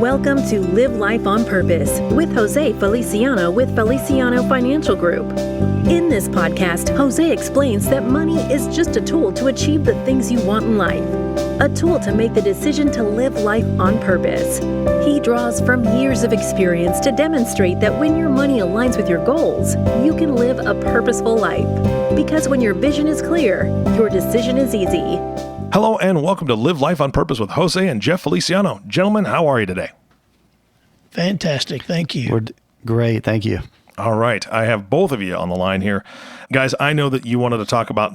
Welcome to Live Life on Purpose with Jose Feliciano with Feliciano Financial Group. In this podcast, Jose explains that money is just a tool to achieve the things you want in life, a tool to make the decision to live life on purpose. He draws from years of experience to demonstrate that when your money aligns with your goals, you can live a purposeful life. Because when your vision is clear, your decision is easy. Hello and welcome to Live Life on Purpose with Jose and Jeff Feliciano. Gentlemen, how are you today? Fantastic. Thank you. We're great. Thank you. All right. I have both of you on the line here. Guys, I know that you wanted to talk about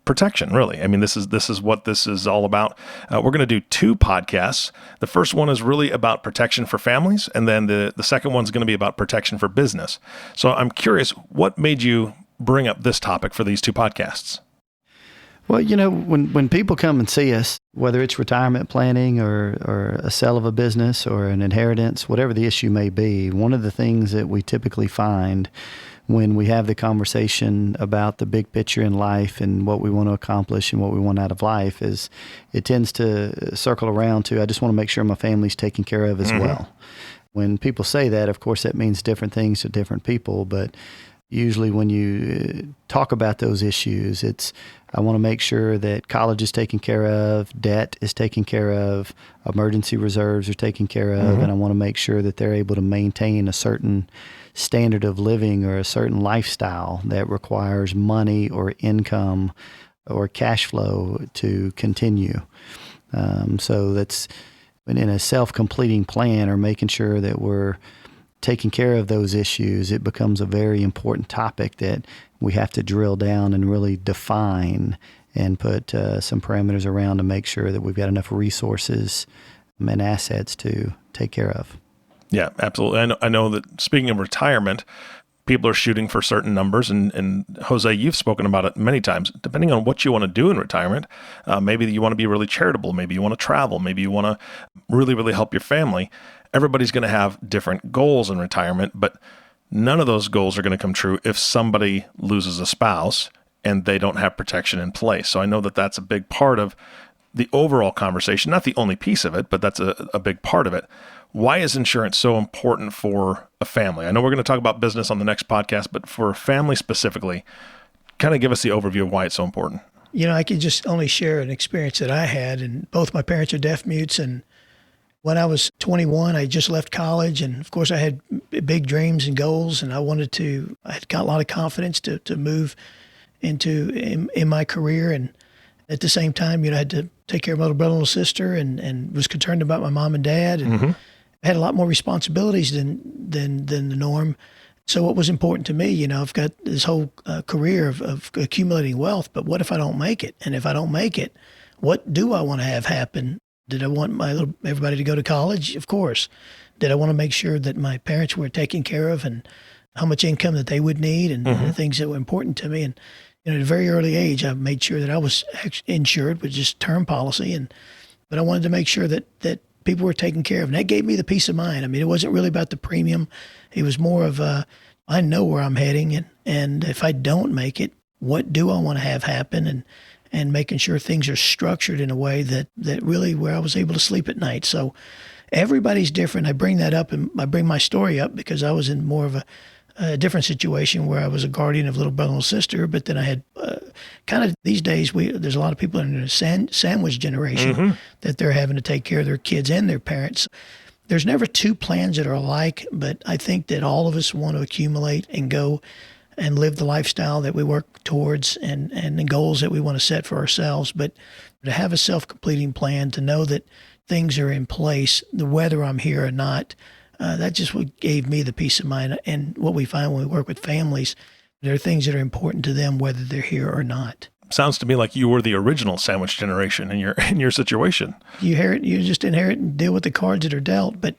protection, really. I mean, this is what this is all about. We're going to do two podcasts. The first one is really about protection for families, and then the second one's going to be about protection for business. So I'm curious, what made you bring up this topic for these two podcasts? Well, you know, when people come and see us, whether it's retirement planning or a sale of a business or an inheritance, whatever the issue may be, one of the things that we typically find when we have the conversation about the big picture in life and what we want to accomplish and what we want out of life is it tends to circle around to, I just want to make sure my family's taken care of as well. When people say that, of course, that means different things to different people, but usually when you talk about those issues, it's, I want to make sure that college is taken care of, debt is taken care of, emergency reserves are taken care of, and I want to make sure that they're able to maintain a certain standard of living or a certain lifestyle that requires money or income or cash flow to continue. So that's in a self-completing plan or making sure that we're taking care of those issues. It becomes a very important topic that we have to drill down and really define and put some parameters around to make sure that we've got enough resources and assets to take care of. Yeah, absolutely. I know that speaking of retirement, people are shooting for certain numbers, and Jose, you've spoken about it many times. Depending on what you want to do in retirement, maybe you want to be really charitable, maybe you want to travel, maybe you want to really, really help your family. Everybody's going to have different goals in retirement, but none of those goals are going to come true if somebody loses a spouse and they don't have protection in place. So I know that that's a big part of the overall conversation, not the only piece of it, but that's a big part of it. Why is insurance so important for a family? I know we're going to talk about business on the next podcast, but for a family specifically, kind of give us the overview of why it's so important. You know, I could just only share an experience that I had, and both my parents are deaf mutes, and when I was 21, I just left college, and of course I had big dreams and goals, and I had got a lot of confidence to move in my career, and at the same time, you know, I had to take care of my little brother and little sister, and was concerned about my mom and dad, and I had a lot more responsibilities than the norm. So what was important to me, you know, I've got this whole career of accumulating wealth, but what if I don't make it? And if I don't make it, what do I want to have happen? Did I want everybody to go to college? Of course. Did I want to make sure that my parents were taken care of and how much income that they would need and the things that were important to me? And you know, at a very early age, I made sure that I was insured with just term policy, but I wanted to make sure that people were taken care of, and that gave me the peace of mind. I mean, it wasn't really about the premium; it was more of I know where I'm heading, and if I don't make it, what do I want to have happen, and making sure things are structured in a way that really where I was able to sleep at night. So everybody's different. I bring that up, and I bring my story up because I was in more of a different situation where I was a guardian of little brother and little sister, but then I had kind of these days, there's a lot of people in the sandwich generation that they're having to take care of their kids and their parents. There's never two plans that are alike, but I think that all of us want to accumulate and go and live the lifestyle that we work towards and the goals that we want to set for ourselves. But to have a self-completing plan, to know that things are in place, whether I'm here or not, that just what gave me the peace of mind. And what we find when we work with families, there are things that are important to them, whether they're here or not. Sounds to me like you were the original sandwich generation in your situation. You just inherit and deal with the cards that are dealt. But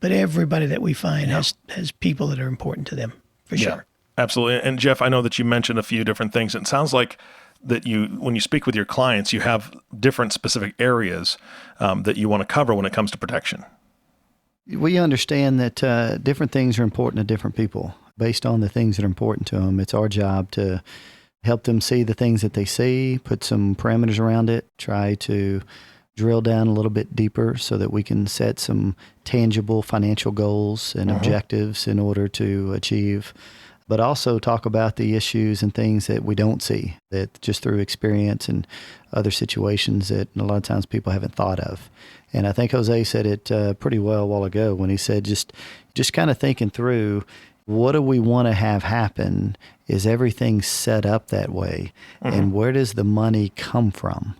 everybody that we find has people that are important to them, for sure. Absolutely. And Jeff, I know that you mentioned a few different things. It sounds like that when you speak with your clients, you have different specific areas that you want to cover when it comes to protection. We understand that different things are important to different people based on the things that are important to them. It's our job to help them see the things that they see, put some parameters around it, try to drill down a little bit deeper so that we can set some tangible financial goals and objectives in order to achieve, but also talk about the issues and things that we don't see, that just through experience and other situations that a lot of times people haven't thought of. And I think Jose said it pretty well a while ago when he said just kind of thinking through, what do we want to have happen? Is everything set up that way? And where does the money come from?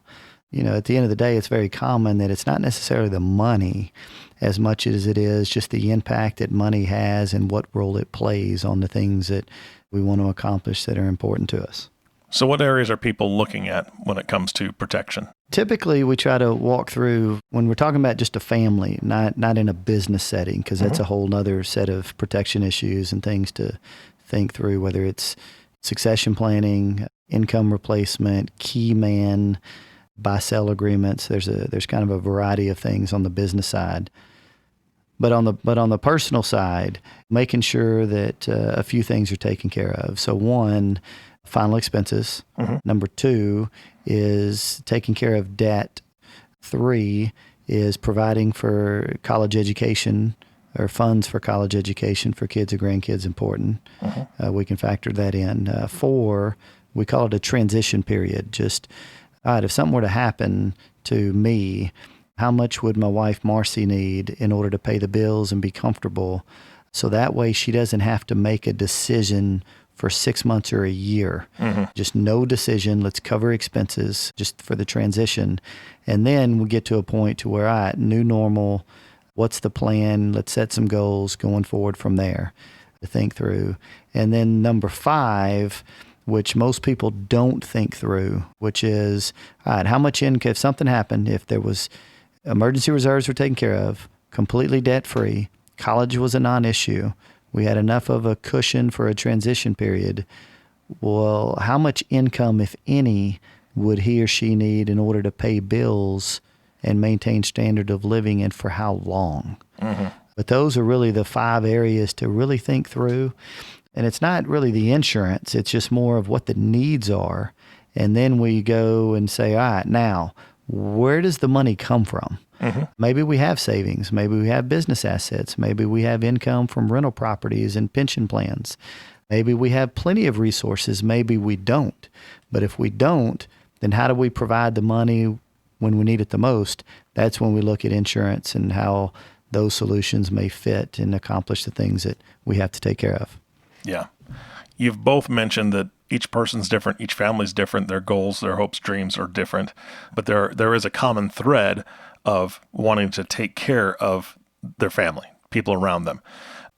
You know, at the end of the day, it's very common that it's not necessarily the money as much as it is just the impact that money has and what role it plays on the things that we want to accomplish that are important to us. So what areas are people looking at when it comes to protection? Typically, we try to walk through when we're talking about just a family, not in a business setting, because that's a whole other set of protection issues and things to think through, whether it's succession planning, income replacement, key man, buy-sell agreements. There's kind of a variety of things on the business side. But on the personal side, making sure that a few things are taken care of. So one, final expenses. Number two is taking care of debt. 3 is providing for college education or funds for college education for kids or grandkids important. We can factor that in. 4, we call it a transition period. Just, all right, if something were to happen to me, how much would my wife Marcy need in order to pay the bills and be comfortable? So that way she doesn't have to make a decision for 6 months or a year. Just no decision. Let's cover expenses just for the transition. And then we get to a point to where, all right, new normal, what's the plan? Let's set some goals going forward from there to think through. And then number 5, which most people don't think through, which is, all right, how much income, if something happened, if there was emergency reserves were taken care of, completely debt-free, college was a non-issue, we had enough of a cushion for a transition period. Well, how much income, if any, would he or she need in order to pay bills and maintain standard of living, and for how long? But those are really the 5 areas to really think through. And it's not really the insurance. It's just more of what the needs are. And then we go and say, all right, now, where does the money come from? Maybe we have savings. Maybe we have business assets. Maybe we have income from rental properties and pension plans. Maybe we have plenty of resources. Maybe we don't. But if we don't, then how do we provide the money when we need it the most? That's when we look at insurance and how those solutions may fit and accomplish the things that we have to take care of. Yeah. You've both mentioned that each person's different, each family's different, their goals, their hopes, dreams are different, but there is a common thread of wanting to take care of their family, people around them.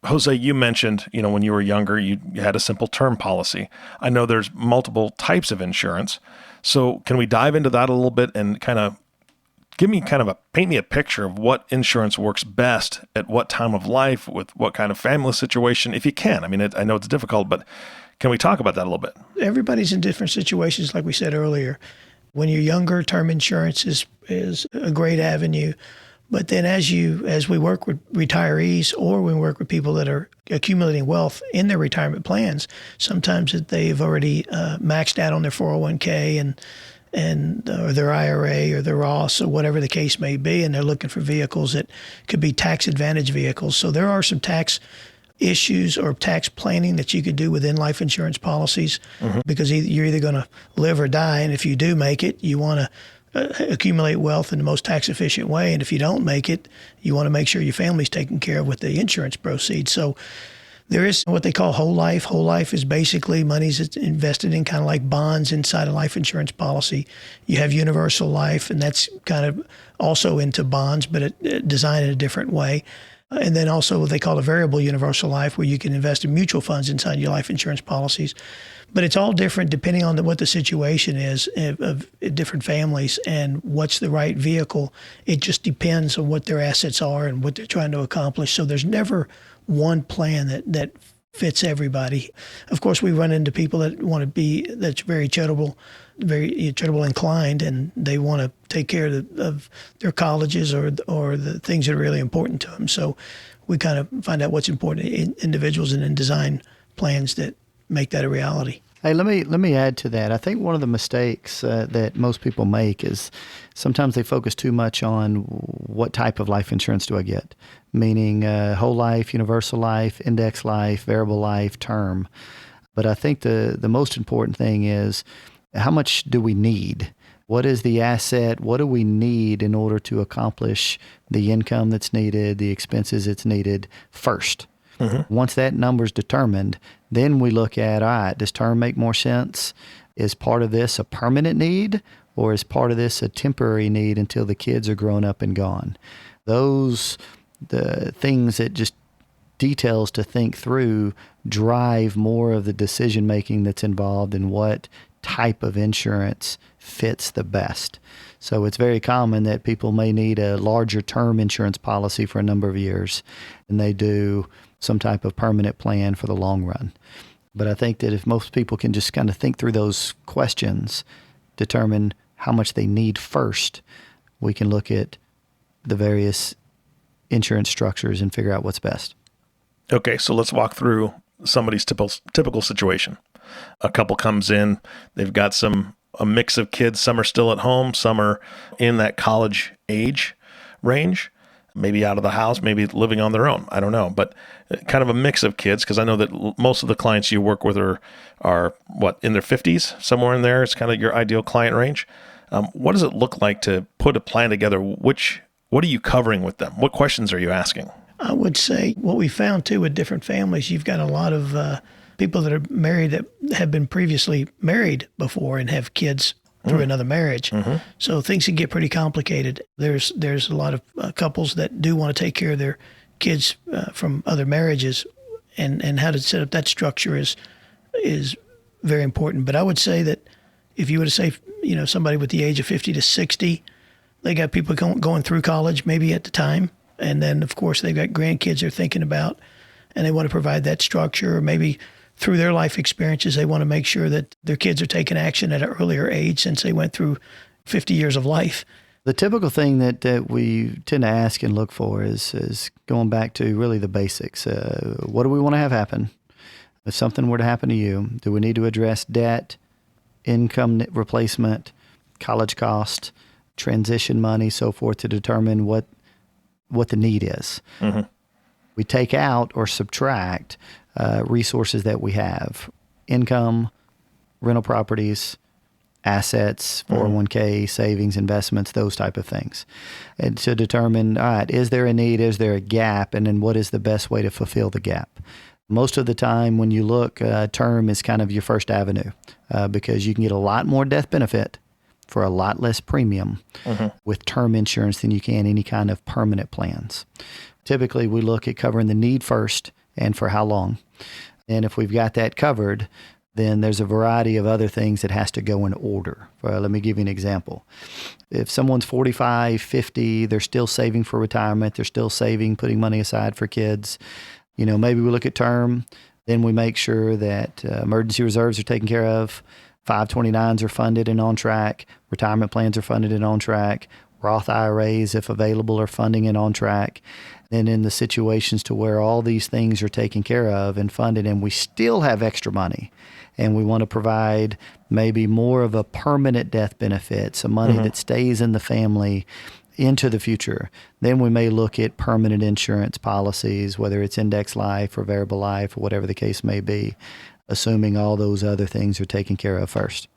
Jose, you mentioned, when you were younger, you had a simple term policy. I know there's multiple types of insurance. So can we dive into that a little bit and kind of paint me a picture of what insurance works best at what time of life with what kind of family situation, if you can? I mean, I know it's difficult, but can we talk about that a little bit? Everybody's in different situations, like we said earlier. When you're younger, term insurance is a great avenue. But then as we work with retirees, or when we work with people that are accumulating wealth in their retirement plans, sometimes they've already maxed out on their 401k or their IRA or their Roth, or whatever the case may be, and they're looking for vehicles that could be tax advantage vehicles. So there are some tax issues or tax planning that you could do within life insurance policies, because you're either going to live or die, and if you do make it, you want to accumulate wealth in the most tax efficient way, and if you don't make it, you want to make sure your family's taken care of with the insurance proceeds. So there is what they call whole life. Whole life is basically money's invested in kind of like bonds inside a life insurance policy. You have universal life, and that's kind of also into bonds, but designed in a different way. And then also what they call a variable universal life, where you can invest in mutual funds inside your life insurance policies. But it's all different depending on what the situation is of different families and what's the right vehicle. It just depends on what their assets are and what they're trying to accomplish. So there's never one plan that fits everybody. Of course, we run into people that's very charitable inclined, and they want to take care of their colleges or the things that are really important to them. So we kind of find out what's important in individuals and then design plans that make that a reality. Hey, let me add to that. I think one of the mistakes that most people make is sometimes they focus too much on what type of life insurance do I get, meaning whole life, universal life, index life, variable life, term. But I think the most important thing is how much do we need? What is the asset? What do we need in order to accomplish the income that's needed, the expenses that's needed first? Once that number is determined, then we look at, all right, does term make more sense? Is part of this a permanent need, or is part of this a temporary need until the kids are grown up and gone? Those, the things that just details to think through drive more of the decision making that's involved in what type of insurance fits the best. So it's very common that people may need a larger term insurance policy for a number of years, and they do some type of permanent plan for the long run. But I think that if most people can just kind of think through those questions, determine how much they need first, we can look at the various insurance structures and figure out what's best. Okay, so let's walk through somebody's typical situation. A couple comes in, they've got a mix of kids. Some are still at home, some are in that college age range, maybe out of the house, maybe living on their own. I don't know, but kind of a mix of kids, because I know that most of the clients you work with are what, in their 50s, somewhere in there. It's kind of your ideal client range. What does it look like to put a plan together? What are you covering with them? What questions are you asking? I would say what we found too with different families, you've got a lot of people that are married that have been previously married before and have kids through another marriage. So things can get pretty complicated. There's a lot of couples that do want to take care of their kids from other marriages, and how to set up that structure is very important. But I would say that if you were to say, somebody with the age of 50 to 60, they got people going through college maybe at the time. And then, of course, they've got grandkids they're thinking about, and they want to provide that structure. Or maybe through their life experiences, they want to make sure that their kids are taking action at an earlier age since they went through 50 years of life. The typical thing that we tend to ask and look for is going back to really the basics. What do we want to have happen? If something were to happen to you, do we need to address debt, income replacement, college cost, transition money, so forth, to determine what the need is? We take out or subtract resources that we have: income, rental properties, assets, 401k, savings, investments, those type of things. And to determine, all right, is there a need, is there a gap, and then what is the best way to fulfill the gap? Most of the time when you look, term is kind of your first avenue because you can get a lot more death benefit for a lot less premium with term insurance than you can any kind of permanent plans. Typically, we look at covering the need first and for how long. And if we've got that covered, then there's a variety of other things that has to go in order. Let me give you an example. If someone's 45, 50, they're still saving for retirement, they're still saving, putting money aside for kids, maybe we look at term, then we make sure that emergency reserves are taken care of, 529s are funded and on track, retirement plans are funded and on track, Roth IRAs, if available, are funding and on track. And in the situations to where all these things are taken care of and funded, and we still have extra money, and we want to provide maybe more of a permanent death benefit, some money that stays in the family into the future, then we may look at permanent insurance policies, whether it's index life or variable life or whatever the case may be, assuming all those other things are taken care of first.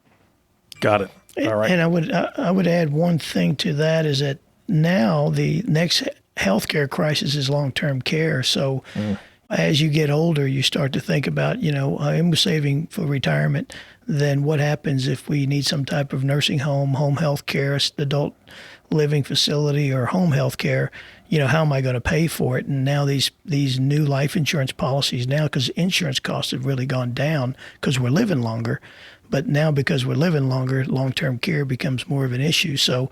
Got it. All right. And I would add one thing to that is that now the next healthcare crisis is long-term care. So as you get older, you start to think about, I'm saving for retirement. Then what happens if we need some type of nursing home health care, adult living facility, or home health care? How am I going to pay for it? And now these new life insurance policies now, because insurance costs have really gone down because we're living longer. But now because we're living longer, long-term care becomes more of an issue. So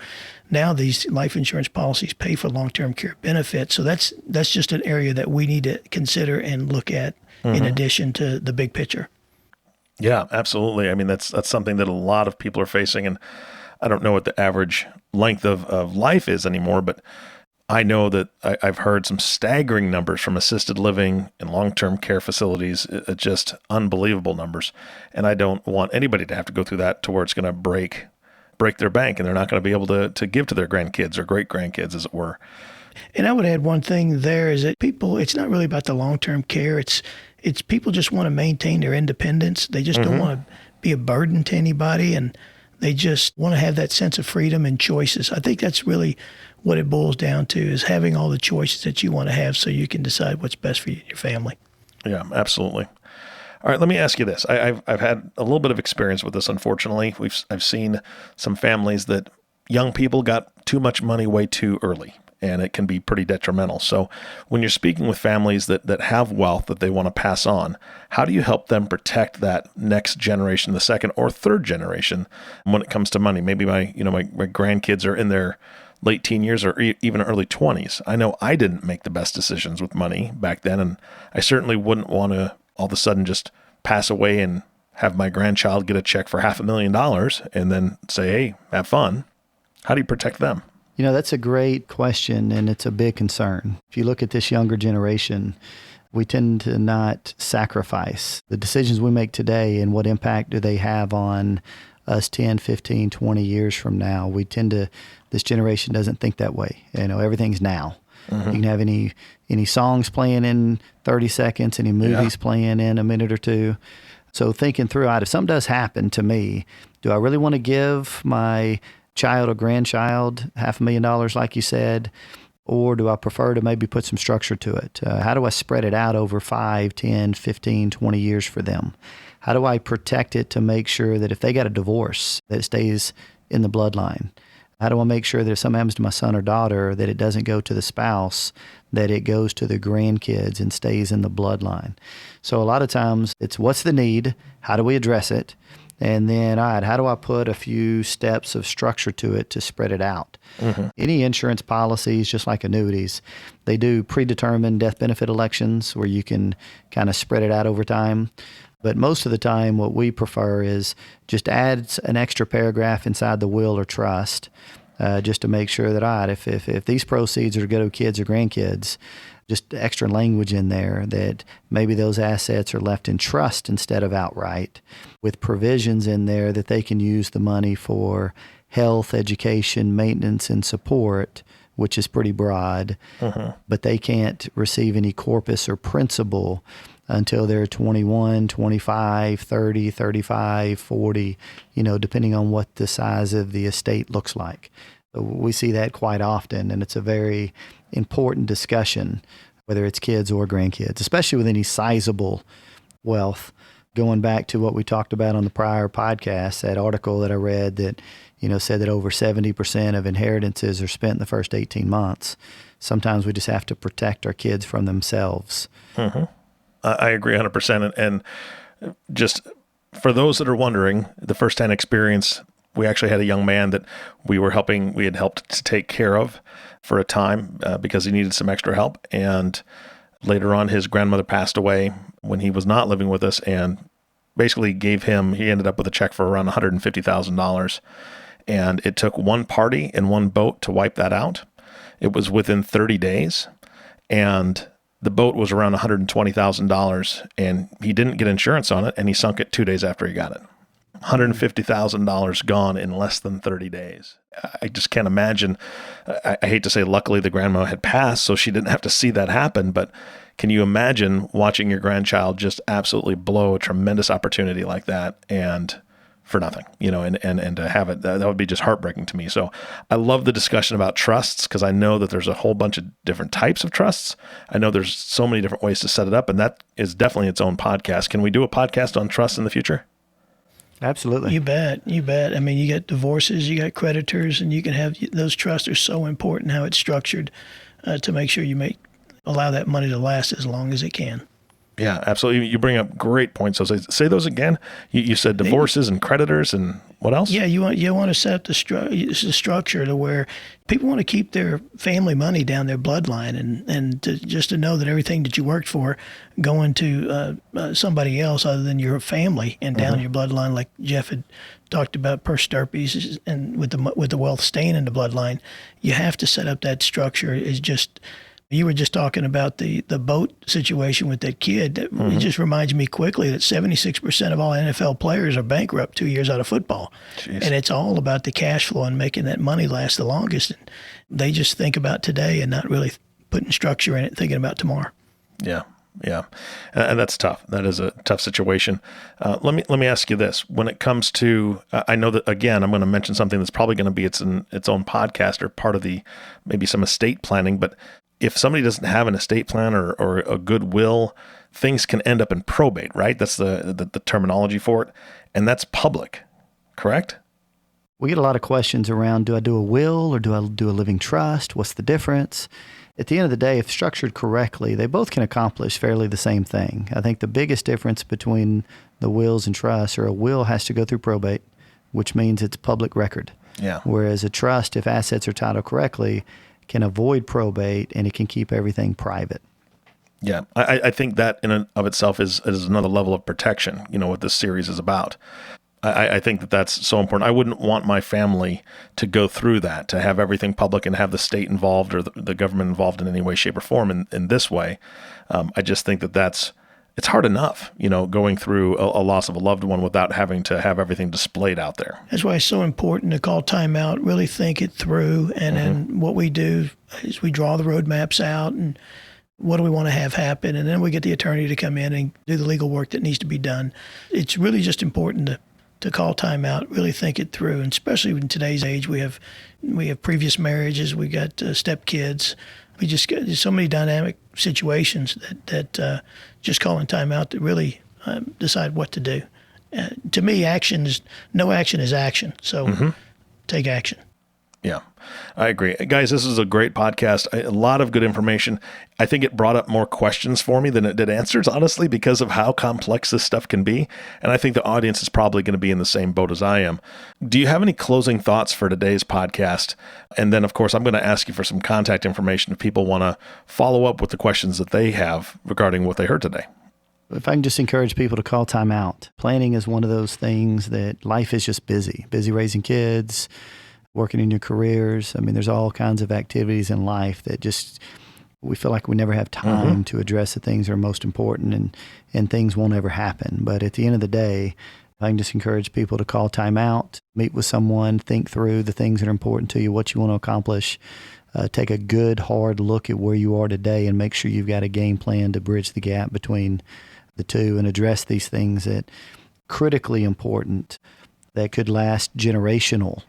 now these life insurance policies pay for long-term care benefits. So that's just an area that we need to consider and look at in addition to the big picture. Yeah, absolutely. I mean, that's something that a lot of people are facing. And I don't know what the average length of life is anymore, but I know that I've heard some staggering numbers from assisted living and long-term care facilities, just unbelievable numbers. And I don't want anybody to have to go through that to where it's going to break their bank and they're not going to be able to give to their grandkids or great-grandkids, as it were. And I would add one thing there is that people, it's not really about the long-term care. It's people just want to maintain their independence. They just don't want to be a burden to anybody, and they just want to have that sense of freedom and choices. I think that's really what it boils down to, is having all the choices that you want to have so you can decide what's best for you and your family. Yeah, absolutely. All right, let me ask you this. I've had a little bit of experience with this, unfortunately. I've seen some families that young people got too much money way too early, and it can be pretty detrimental. So when you're speaking with families that have wealth that they want to pass on, how do you help them protect that next generation, the second or third generation, when it comes to money? Maybe my grandkids are in their late teen years or even early 20s. I know I didn't make the best decisions with money back then, and I certainly wouldn't want to all of a sudden just pass away and have my grandchild get a check for $500,000 and then say, hey, have fun. How do you protect them? That's a great question, and it's a big concern. If you look at this younger generation, we tend to not sacrifice the decisions we make today and what impact do they have on us 10, 15, 20 years from now. This generation doesn't think that way. Everything's now. You can have any songs playing in 30 seconds, any movies playing in a minute or two. So thinking through, if something does happen to me, do I really want to give my child or grandchild $500,000, like you said, or do I prefer to maybe put some structure to it? How do I spread it out over 5, 10, 15, 20 years for them? How do I protect it to make sure that if they got a divorce, that it stays in the bloodline? How do I make sure that if something happens to my son or daughter, that it doesn't go to the spouse, that it goes to the grandkids and stays in the bloodline? So a lot of times it's what's the need? How do we address it? And then, all right, how do I put a few steps of structure to it to spread it out? Any insurance policies, just like annuities, they do predetermined death benefit elections where you can kind of spread it out over time. But most of the time, what we prefer is just add an extra paragraph inside the will or trust, just to make sure that, all right, if these proceeds are to go to kids or grandkids, just extra language in there that maybe those assets are left in trust instead of outright, with provisions in there that they can use the money for health, education, maintenance, and support, which is pretty broad, but they can't receive any corpus or principal until they're 21, 25, 30, 35, 40, depending on what the size of the estate looks like. So we see that quite often, and it's a very important discussion, whether it's kids or grandkids, especially with any sizable wealth. Going back to what we talked about on the prior podcast, that article that I read that, said that over 70% of inheritances are spent in the first 18 months. Sometimes we just have to protect our kids from themselves. I agree 100%. And just for those that are wondering, the first-hand experience, we actually had a young man that we had helped to take care of for a time because he needed some extra help. And later on, his grandmother passed away when he was not living with us, and basically he ended up with a check for around $150,000. And it took one party and one boat to wipe that out. It was within 30 days. And the boat was around $120,000, and he didn't get insurance on it, and he sunk it 2 days after he got it. $150,000 gone in less than 30 days. I just can't imagine. I hate to say, luckily the grandma had passed, so she didn't have to see that happen, but can you imagine watching your grandchild just absolutely blow a tremendous opportunity like that and for nothing, and to have it, that would be just heartbreaking to me. So I love the discussion about trusts, because I know that there's a whole bunch of different types of trusts. I know there's so many different ways to set it up, and that is definitely its own podcast. Can we do a podcast on trusts in the future? Absolutely. You bet. I mean, you got divorces, you got creditors, and you can have those trusts are so important how it's structured to make sure you allow that money to last as long as it can. Yeah, absolutely. You bring up great points. So say those again. You said divorces and creditors and what else? Yeah, you want to set up the structure to where people want to keep their family money down their bloodline, and just to know that everything that you worked for going to somebody else other than your family and down your bloodline, like Jeff had talked about per stirpes and with the wealth staying in the bloodline, you have to set up that structure. Is just. You were just talking about the boat situation with that kid. It just reminds me quickly that 76% of all NFL players are bankrupt 2 years out of football. Jeez. And it's all about the cash flow and making that money last the longest. And they just think about today and not really putting structure in it, thinking about tomorrow. Yeah. And that's tough. That is a tough situation. Let me ask you this. When it comes to, I know that, again, I'm going to mention something that's probably going to be its own podcast or part of maybe some estate planning, but if somebody doesn't have an estate plan or a good will, things can end up in probate, right? That's the terminology for it. And that's public, correct? We get a lot of questions around, do I do a will or do I do a living trust? What's the difference? At the end of the day, if structured correctly, they both can accomplish fairly the same thing. I think the biggest difference between the wills and trusts, or a will has to go through probate, which means it's public record. Yeah. Whereas a trust, if assets are titled correctly, can avoid probate and it can keep everything private. Yeah, I think that in and of itself is another level of protection, what this series is about. I think that's so important. I wouldn't want my family to go through that, to have everything public and have the state involved or the government involved in any way, shape, or form in this way. I just think it's hard enough, going through a loss of a loved one without having to have everything displayed out there. That's why it's so important to call time out, really think it through. And then what we do is we draw the roadmaps out and what do we want to have happen? And then we get the attorney to come in and do the legal work that needs to be done. It's really just important to call time out, really think it through. And especially in today's age, we have previous marriages, we got stepkids. We just got so many dynamic situations that just calling time out to really decide what to do. To me, no action is action. So take action. Yeah, I agree. Guys, this is a great podcast. A lot of good information. I think it brought up more questions for me than it did answers, honestly, because of how complex this stuff can be. And I think the audience is probably going to be in the same boat as I am. Do you have any closing thoughts for today's podcast? And then, of course, I'm going to ask you for some contact information if people want to follow up with the questions that they have regarding what they heard today. If I can just encourage people to call time out. Planning is one of those things that life is just busy raising kids, working in your careers. I mean, there's all kinds of activities in life that just, we feel like we never have time to address the things that are most important, and things won't ever happen. But at the end of the day, I can just encourage people to call time out, meet with someone, think through the things that are important to you, what you want to accomplish, take a good, hard look at where you are today and make sure you've got a game plan to bridge the gap between the two and address these things that critically important that could last generational.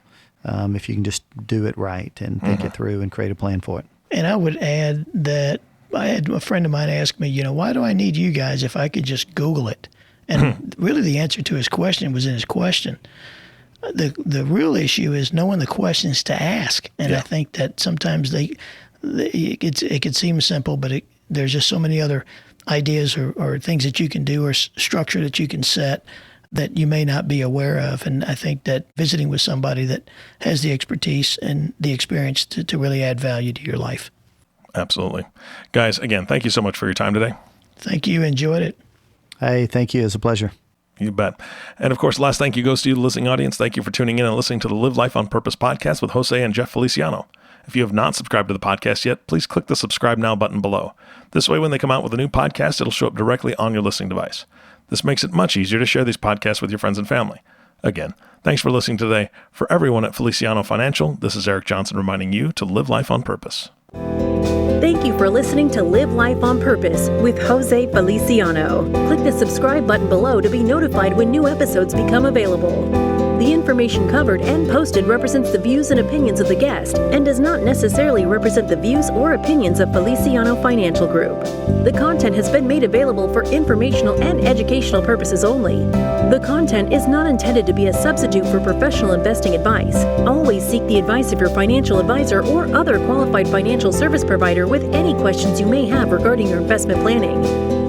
If you can just do it right and think it through and create a plan for it. And I would add that I had a friend of mine ask me, why do I need you guys if I could just Google it? And really the answer to his question was in his question. The real issue is knowing the questions to ask. And I think that sometimes it could seem simple, but there's just so many other ideas or things that you can do or structure that you can set that you may not be aware of. And I think that visiting with somebody that has the expertise and the experience to really add value to your life. Absolutely. Guys, again, thank you so much for your time today. Thank you. Enjoyed it. Hey, thank you. It's a pleasure. You bet. And of course, last thank you goes to you, the listening audience. Thank you for tuning in and listening to the Live Life on Purpose podcast with Jose and Jeff Feliciano. If you have not subscribed to the podcast yet, please click the subscribe now button below. This way, when they come out with a new podcast, it'll show up directly on your listening device. This makes it much easier to share these podcasts with your friends and family. Again, thanks for listening today. For everyone at Feliciano Financial, this is Eric Johnson reminding you to live life on purpose. Thank you for listening to Live Life on Purpose with Jose Feliciano. Click the subscribe button below to be notified when new episodes become available. The information covered and posted represents the views and opinions of the guest and does not necessarily represent the views or opinions of Feliciano Financial Group. The content has been made available for informational and educational purposes only. The content is not intended to be a substitute for professional investing advice. Always seek the advice of your financial advisor or other qualified financial service provider with any questions you may have regarding your investment planning.